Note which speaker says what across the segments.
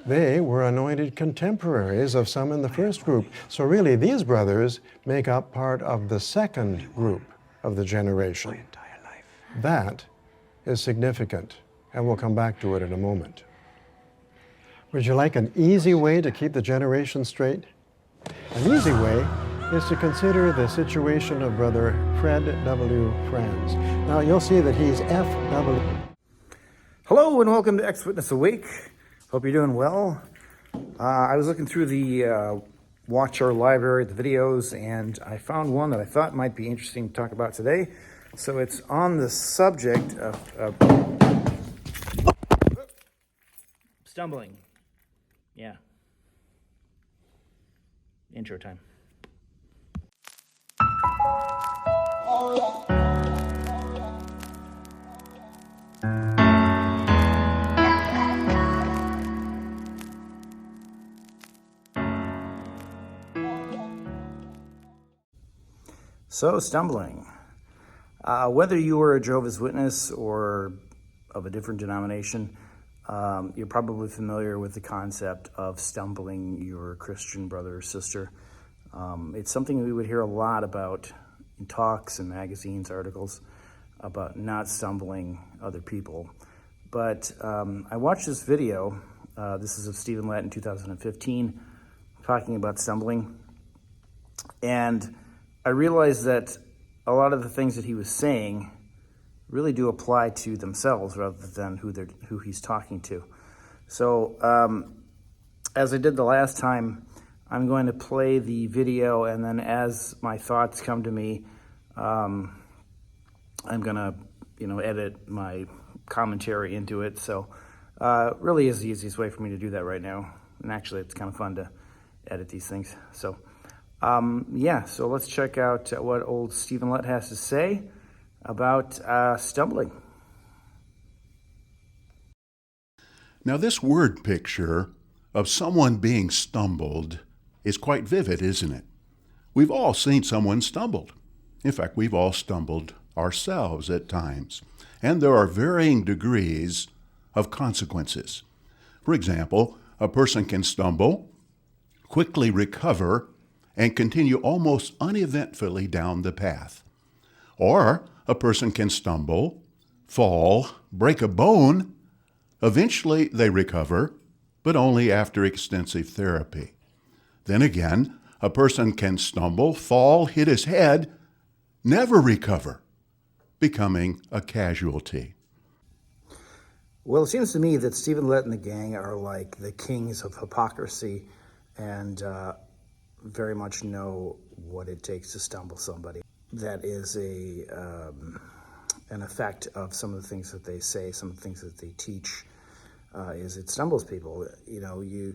Speaker 1: They were anointed contemporaries of some in the first group. So really, these brothers make up part of the second group of the generation. That is significant, and we'll come back to it in a moment. Would you like an easy way to keep the generation straight? An easy way is to consider the situation of Brother Fred W. Franz. Now, you'll see that he's F.W.
Speaker 2: Hello and welcome to Ex-Witness Awake. Hope you're doing well. I was looking through the Watch Our Library, the videos, and I found one that I thought might be interesting to talk about today. So it's on the subject of stumbling. Yeah. Intro time. So, stumbling. Whether you are a Jehovah's Witness or of a different denomination, you're probably familiar with the concept of stumbling your Christian brother or sister. It's something we would hear a lot about in talks and magazines, articles, about not stumbling other people. But I watched this video, this is of Stephen Lett in 2015, talking about stumbling. And I realized that a lot of the things that he was saying really do apply to themselves rather than who he's talking to. So as I did the last time, I'm going to play the video, and then as my thoughts come to me, I'm gonna edit my commentary into it. So really is the easiest way for me to do that right now. And actually it's kind of fun to edit these things. So so let's check out what old Stephen Lett has to say about stumbling.
Speaker 3: Now, this word picture of someone being stumbled is quite vivid, isn't it? We've all seen someone stumbled. In fact, we've all stumbled ourselves at times. And there are varying degrees of consequences. For example, a person can stumble, quickly recover, and continue almost uneventfully down the path. Or a person can stumble, fall, break a bone. Eventually they recover, but only after extensive therapy. Then again, a person can stumble, fall, hit his head, never recover, becoming a casualty.
Speaker 2: Well, it seems to me that Stephen Lett and the gang are like the kings of hypocrisy and very much know what it takes to stumble somebody. That is an effect of some of the things that they say, some of the things that they teach, is it stumbles people. You know, you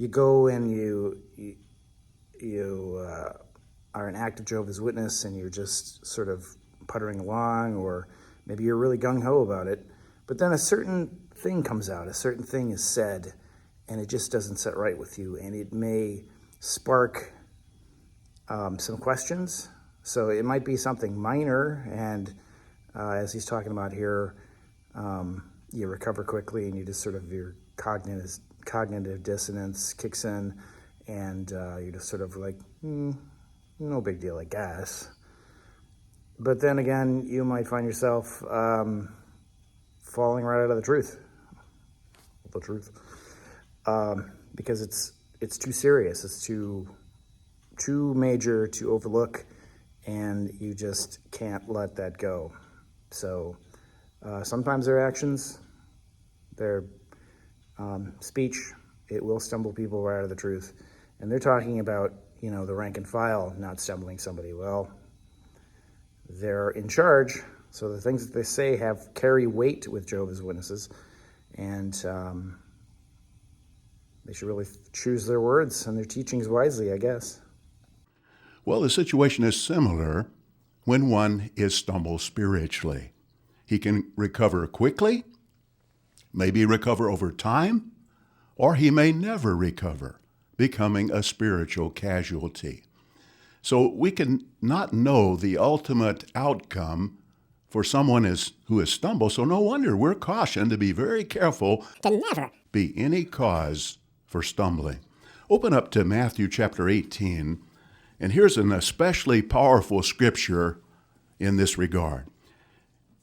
Speaker 2: go and you are an active Jehovah's Witness and you're just sort of puttering along, or maybe you're really gung-ho about it, but then a certain thing comes out, a certain thing is said, and it just doesn't sit right with you, and it may spark some questions. So it might be something minor, and as he's talking about here, you recover quickly, and you just sort of, your cognitive dissonance kicks in, and you're just sort of like, no big deal, I guess. But then again, you might find yourself falling right out of the truth, because it's too serious, it's too major to overlook, and you just can't let that go. So sometimes their actions, their speech, it will stumble people right out of the truth. And they're talking about, the rank and file not stumbling somebody. Well, they're in charge, so the things that they say carry weight with Jehovah's Witnesses, and they should really choose their words and their teachings wisely, I guess.
Speaker 3: Well, the situation is similar when one is stumbled spiritually. He can recover quickly, maybe recover over time, or he may never recover, becoming a spiritual casualty. So we can not know the ultimate outcome for someone who has stumbled, so no wonder we're cautioned to be very careful
Speaker 4: to never
Speaker 3: be any cause for stumbling. Open up to Matthew chapter 18, and here's an especially powerful scripture in this regard.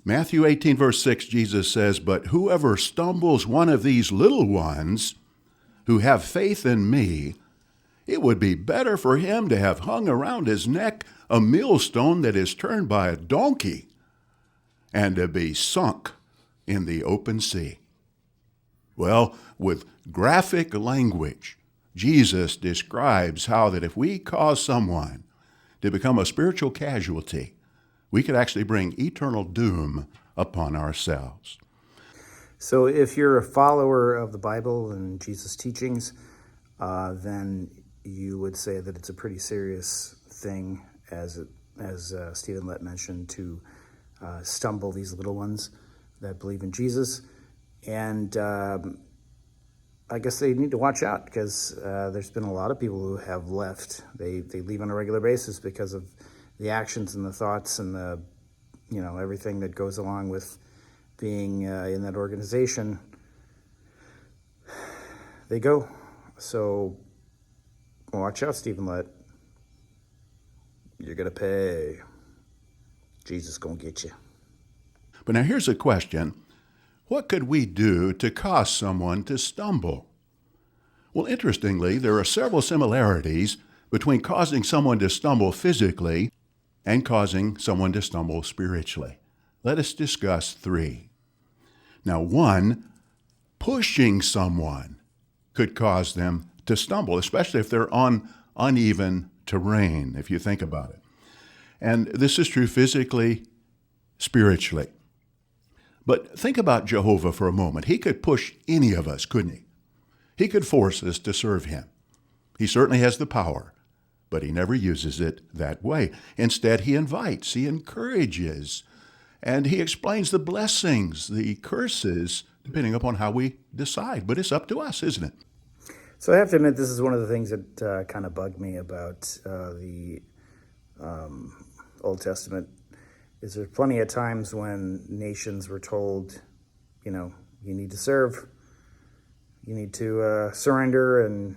Speaker 3: Matthew 18, verse 6, Jesus says, "But whoever stumbles one of these little ones who have faith in me, it would be better for him to have hung around his neck a millstone that is turned by a donkey and to be sunk in the open sea." Well, with graphic language, Jesus describes how that if we cause someone to become a spiritual casualty, we could actually bring eternal doom upon ourselves.
Speaker 2: So if you're a follower of the Bible and Jesus' teachings, then you would say that it's a pretty serious thing, as Stephen Lett mentioned, to stumble these little ones that believe in Jesus. And I guess they need to watch out, because there's been a lot of people who have left. They leave on a regular basis because of the actions and the thoughts and the, everything that goes along with being in that organization. They go. So watch out, Stephen Lett. You're going to pay. Jesus going to get you.
Speaker 3: But now here's a question. What could we do to cause someone to stumble? Well, interestingly, there are several similarities between causing someone to stumble physically and causing someone to stumble spiritually. Let us discuss three. Now, one, pushing someone could cause them to stumble, especially if they're on uneven terrain, if you think about it. And this is true physically, spiritually. But think about Jehovah for a moment. He could push any of us, couldn't he? He could force us to serve him. He certainly has the power, but he never uses it that way. Instead, he invites, he encourages, and he explains the blessings, the curses, depending upon how we decide. But it's up to us, isn't it?
Speaker 2: So I have to admit, this is one of the things that kind of bugged me about the Old Testament. Is there plenty of times when nations were told, you need to serve, you need to surrender and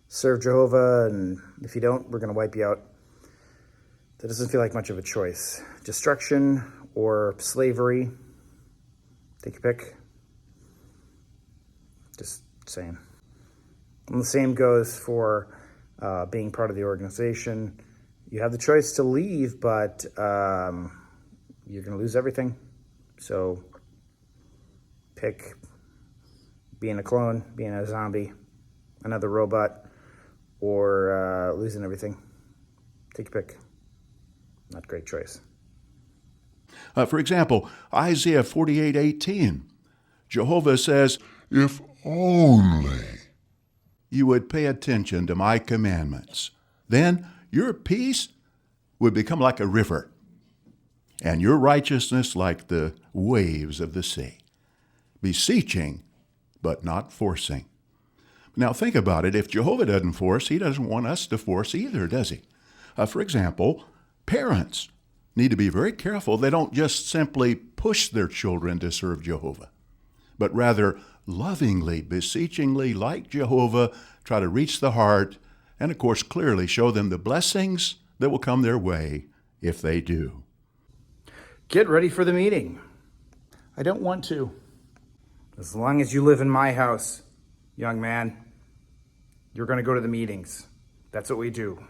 Speaker 2: serve Jehovah, and if you don't, we're going to wipe you out. That doesn't feel like much of a choice. Destruction or slavery, take your pick. Just saying. And the same goes for being part of the organization. You have the choice to leave, but you're going to lose everything. So pick being a clone, being a zombie, another robot, or losing everything. Take your pick. Not a great choice.
Speaker 3: For example, Isaiah 48:18, Jehovah says, "If only you would pay attention to my commandments, then your peace would become like a river, and your righteousness like the waves of the sea." Beseeching, but not forcing. Now think about it. If Jehovah doesn't force, he doesn't want us to force either, does he? For example, parents need to be very careful they don't just simply push their children to serve Jehovah, but rather lovingly, beseechingly, like Jehovah, try to reach the heart and, of course, clearly show them the blessings that will come their way if they do.
Speaker 2: Get ready for the meeting. I don't want to. As long as you live in my house, young man, you're going to go to the meetings. That's what we do.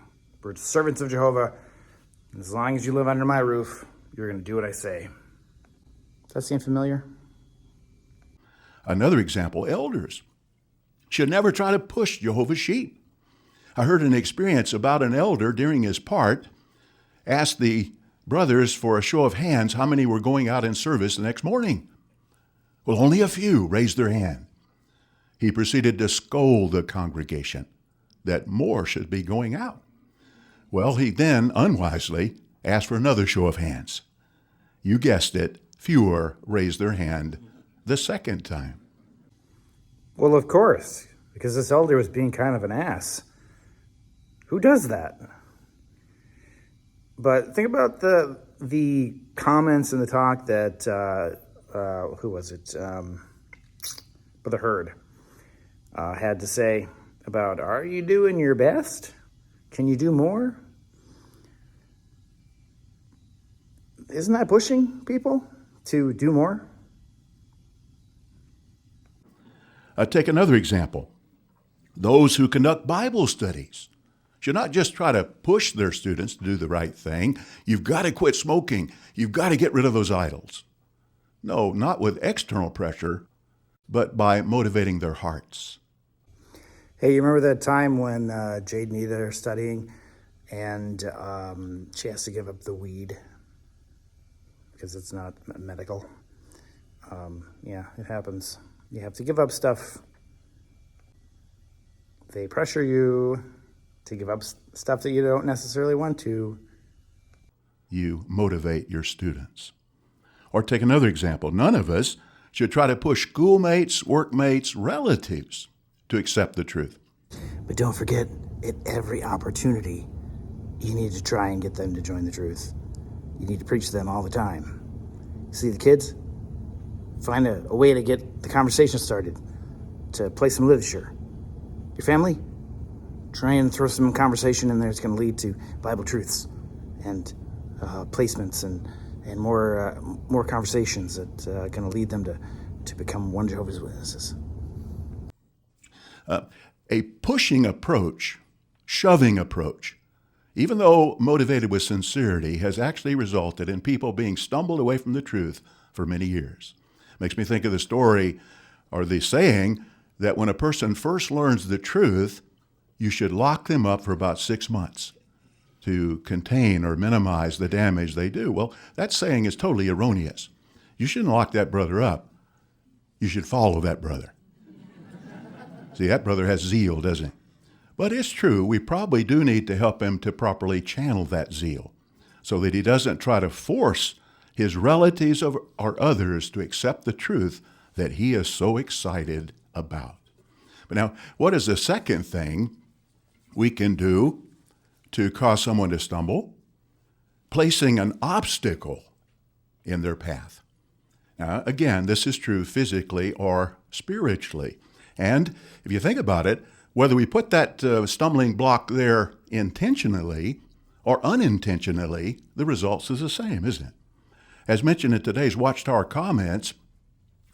Speaker 2: We're servants of Jehovah. And as long as you live under my roof, you're going to do what I say. Does that seem familiar?
Speaker 3: Another example, elders should never try to push Jehovah's sheep. I heard an experience about an elder during his part asked the brothers for a show of hands how many were going out in service the next morning. Well, only a few raised their hand. He proceeded to scold the congregation that more should be going out. Well, he then unwisely asked for another show of hands. You guessed it, fewer raised their hand the second time.
Speaker 2: Well, of course, because this elder was being kind of an ass. Who does that? But think about the comments and the talk that, who was it? Brother Hurd had to say about, are you doing your best? Can you do more? Isn't that pushing people to do more?
Speaker 3: Take another example. Those who conduct Bible studies should not just try to push their students to do the right thing. You've got to quit smoking. You've got to get rid of those idols. No, not with external pressure, but by motivating their hearts.
Speaker 2: Hey, you remember that time when Jade and Ethan are studying and she has to give up the weed because it's not medical? Yeah, it happens. You have to give up stuff. They pressure you to give up stuff that you don't necessarily want to.
Speaker 3: You motivate your students. Or take another example. None of us should try to push schoolmates, workmates, relatives to accept the truth.
Speaker 2: But don't forget, at every opportunity, you need to try and get them to join the truth. You need to preach to them all the time. See the kids? Find a way to get the conversation started, to play some literature. Your family? Try and throw some conversation in there that's going to lead to Bible truths and placements and more conversations that are going to lead them to become one Jehovah's Witnesses.
Speaker 3: A pushing approach, shoving approach, even though motivated with sincerity, has actually resulted in people being stumbled away from the truth for many years. Makes me think of the story or the saying that when a person first learns the truth, you should lock them up for about 6 months to contain or minimize the damage they do. Well, that saying is totally erroneous. You shouldn't lock that brother up. You should follow that brother. See, that brother has zeal, doesn't he? But it's true, we probably do need to help him to properly channel that zeal so that he doesn't try to force his relatives or others to accept the truth that he is so excited about. But now, what is the second thing we can do to cause someone to stumble? Placing an obstacle in their path. Now, again, this is true physically or spiritually. And if you think about it, whether we put that stumbling block there intentionally or unintentionally, the results is the same, isn't it? As mentioned in today's Watchtower comments,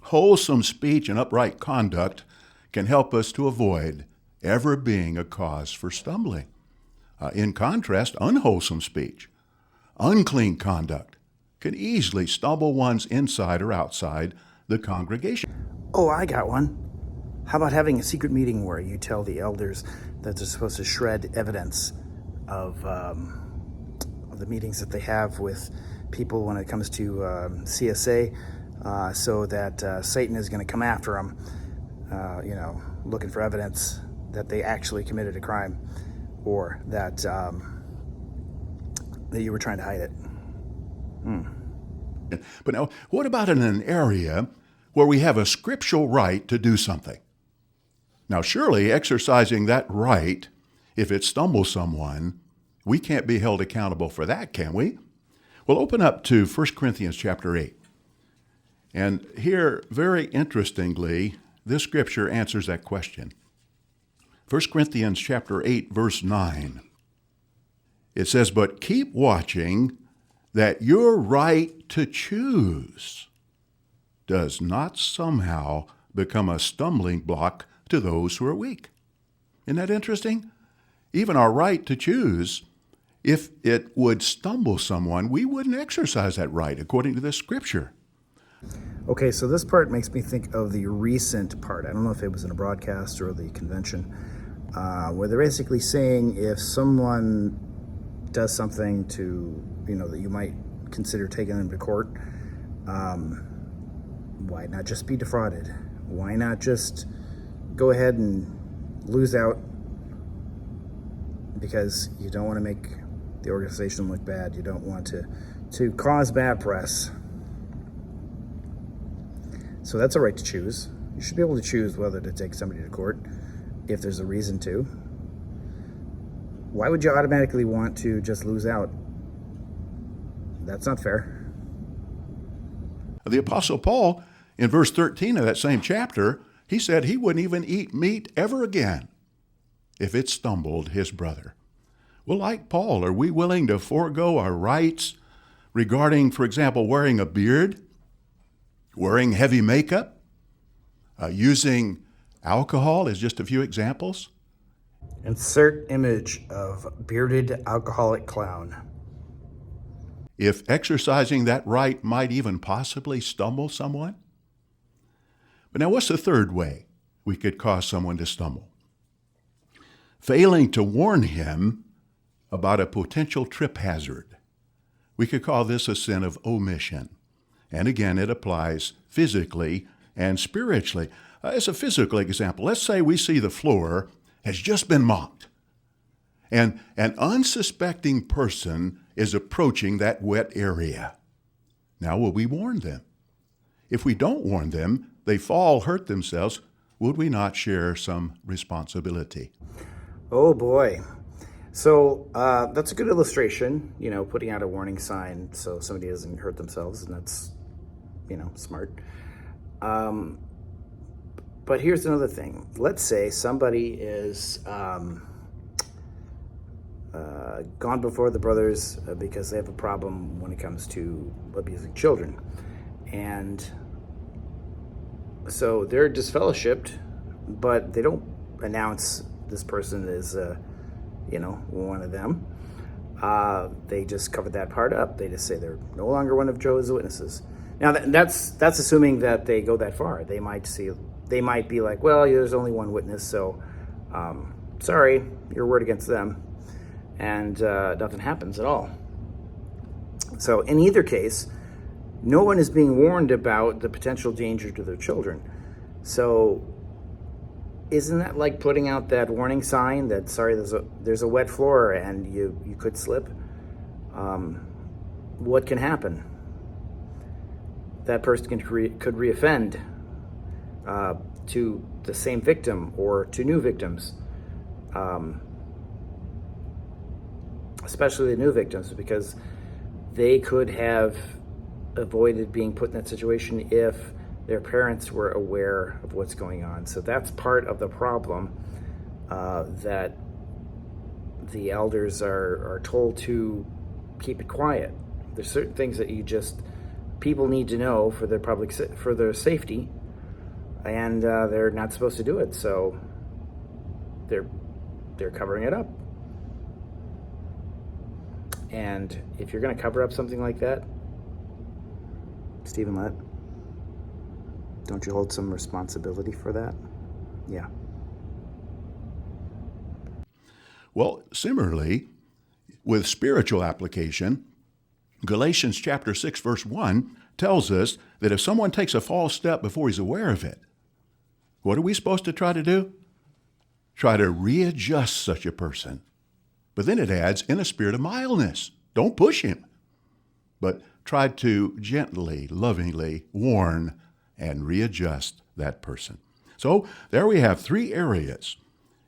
Speaker 3: wholesome speech and upright conduct can help us to avoid ever being a cause for stumbling. In contrast, unwholesome speech, unclean conduct can easily stumble one's inside or outside the congregation.
Speaker 2: Oh, I got one. How about having a secret meeting where you tell the elders that they're supposed to shred evidence of the meetings that they have with people when it comes to CSA, so that Satan is going to come after them, looking for evidence that they actually committed a crime or that you were trying to hide it.
Speaker 3: But now, what about in an area where we have a scriptural right to do something? Now, surely exercising that right, if it stumbles someone, we can't be held accountable for that, can we? Well, open up to 1 Corinthians chapter 8. And here, very interestingly, this scripture answers that question. 1 Corinthians chapter 8, verse 9. It says, "But keep watching that your right to choose does not somehow become a stumbling block to those who are weak." Isn't that interesting? Even our right to choose, if it would stumble someone, we wouldn't exercise that right according to this scripture.
Speaker 2: Okay, so this part makes me think of the recent part. I don't know if it was in a broadcast or the convention, where they're basically saying if someone does something to, that you might consider taking them to court, why not just be defrauded? Why not just go ahead and lose out because you don't want to make the organization look bad. You don't want to cause bad press. So that's a right to choose. You should be able to choose whether to take somebody to court if there's a reason to. Why would you automatically want to just lose out? That's not fair.
Speaker 3: The Apostle Paul, in verse 13 of that same chapter, He said he wouldn't even eat meat ever again if it stumbled his brother. Well, like Paul, are we willing to forego our rights regarding, for example, wearing a beard, wearing heavy makeup, using alcohol as just a few examples?
Speaker 2: Insert image of bearded alcoholic clown.
Speaker 3: If exercising that right might even possibly stumble someone? But now, what's the third way we could cause someone to stumble? Failing to warn him about a potential trip hazard. We could call this a sin of omission. And again, it applies physically and spiritually. As a physical example, let's say we see the floor has just been mopped, and an unsuspecting person is approaching that wet area. Now, will we warn them? If we don't warn them, they fall, hurt themselves, would we not share some responsibility?
Speaker 2: Oh boy. So that's a good illustration, putting out a warning sign so somebody doesn't hurt themselves, and that's, smart. But here's another thing. Let's say somebody is gone before the brothers because they have a problem when it comes to abusing children. And so they're disfellowshipped, but they don't announce this person is, one of them. They just cover that part up. They just say they're no longer one of Jehovah's Witnesses. Now that's assuming that they go that far. They might be like, well, there's only one witness, so sorry, your word against them, and nothing happens at all. So in either case, no one is being warned about the potential danger to their children. So isn't that like putting out that warning sign that, sorry, there's a wet floor and you could slip? What can happen? That person could reoffend to the same victim or to new victims, especially the new victims, because they could have avoided being put in that situation if their parents were aware of what's going on. So that's part of the problem, that the elders are told to keep it quiet. There's certain things that people need to know for their safety, and they're not supposed to do it, so they're covering it up. And if you're going to cover up something like that, Stephen Lett, don't you hold some responsibility for that? Yeah.
Speaker 3: Well, similarly, with spiritual application, Galatians chapter 6, verse 1 tells us that if someone takes a false step before he's aware of it, what are we supposed to try to do? Try to readjust such a person. But then it adds, in a spirit of mildness. Don't push him, but try to gently, lovingly warn and readjust that person. So there we have 3 areas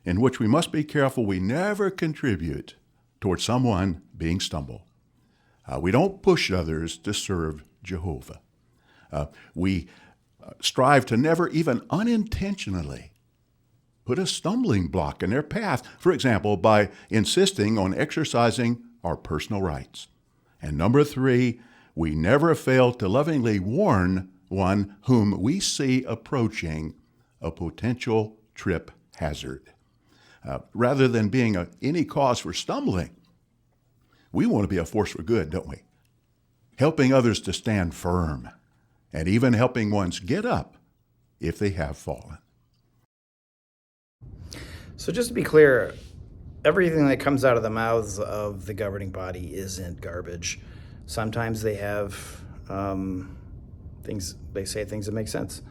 Speaker 3: in which we must be careful we never contribute towards someone being stumbled. We don't push others to serve Jehovah. We strive to never even unintentionally put a stumbling block in their path, for example, by insisting on exercising our personal rights. And number 3, we never fail to lovingly warn one whom we see approaching a potential trip hazard. Rather than being any cause for stumbling, we want to be a force for good, don't we? Helping others to stand firm, and even helping ones get up if they have fallen.
Speaker 2: So just to be clear, everything that comes out of the mouths of the governing body isn't garbage. Sometimes they have they say things that make sense.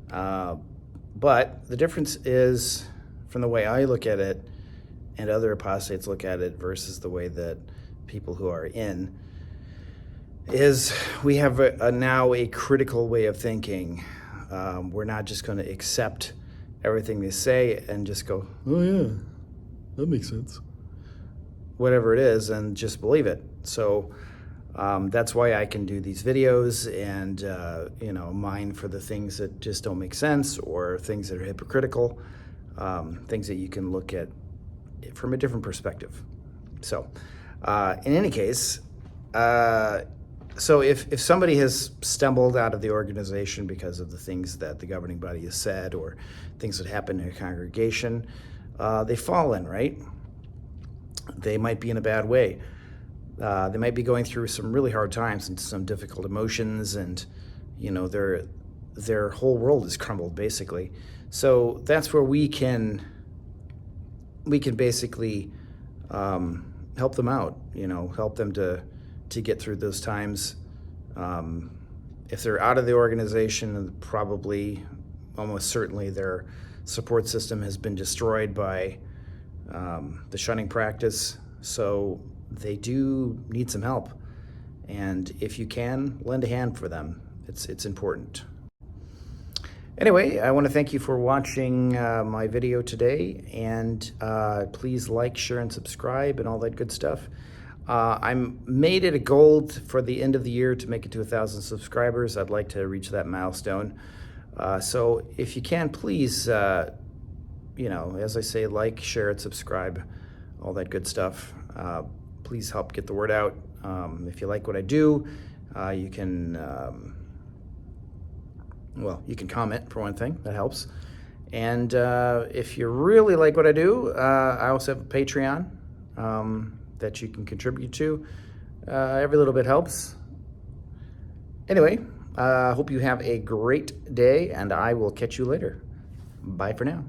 Speaker 2: But the difference is, from the way I look at it and other apostates look at it versus the way that people who are in, is we have now a critical way of thinking. We're not just going to accept everything they say and just go, oh yeah, that makes sense, whatever it is, and just believe it. So That's why I can do these videos and, mine for the things that just don't make sense or things that are hypocritical, things that you can look at from a different perspective. So, in any case, so if somebody has stumbled out of the organization because of the things that the governing body has said or things that happen in a congregation, they fall in, right? They might be in a bad way. They might be going through some really hard times and some difficult emotions, and their whole world is crumbled basically. So that's where we can basically help them out. Help them to get through those times. If they're out of the organization, probably, almost certainly, their support system has been destroyed by the shunning practice. So they do need some help, and if you can, lend a hand for them. It's important. Anyway, I want to thank you for watching my video today, and please like, share, and subscribe, and all that good stuff. I'm made it a goal for the end of the year to make it to 1,000 subscribers. I'd like to reach that milestone. So if you can, please, as I say, like, share, and subscribe, all that good stuff. Please help get the word out. If you like what I do, you can, you can comment, for one thing. That helps. And if you really like what I do, I also have a Patreon that you can contribute to. Every little bit helps. Anyway, I hope you have a great day, and I will catch you later. Bye for now.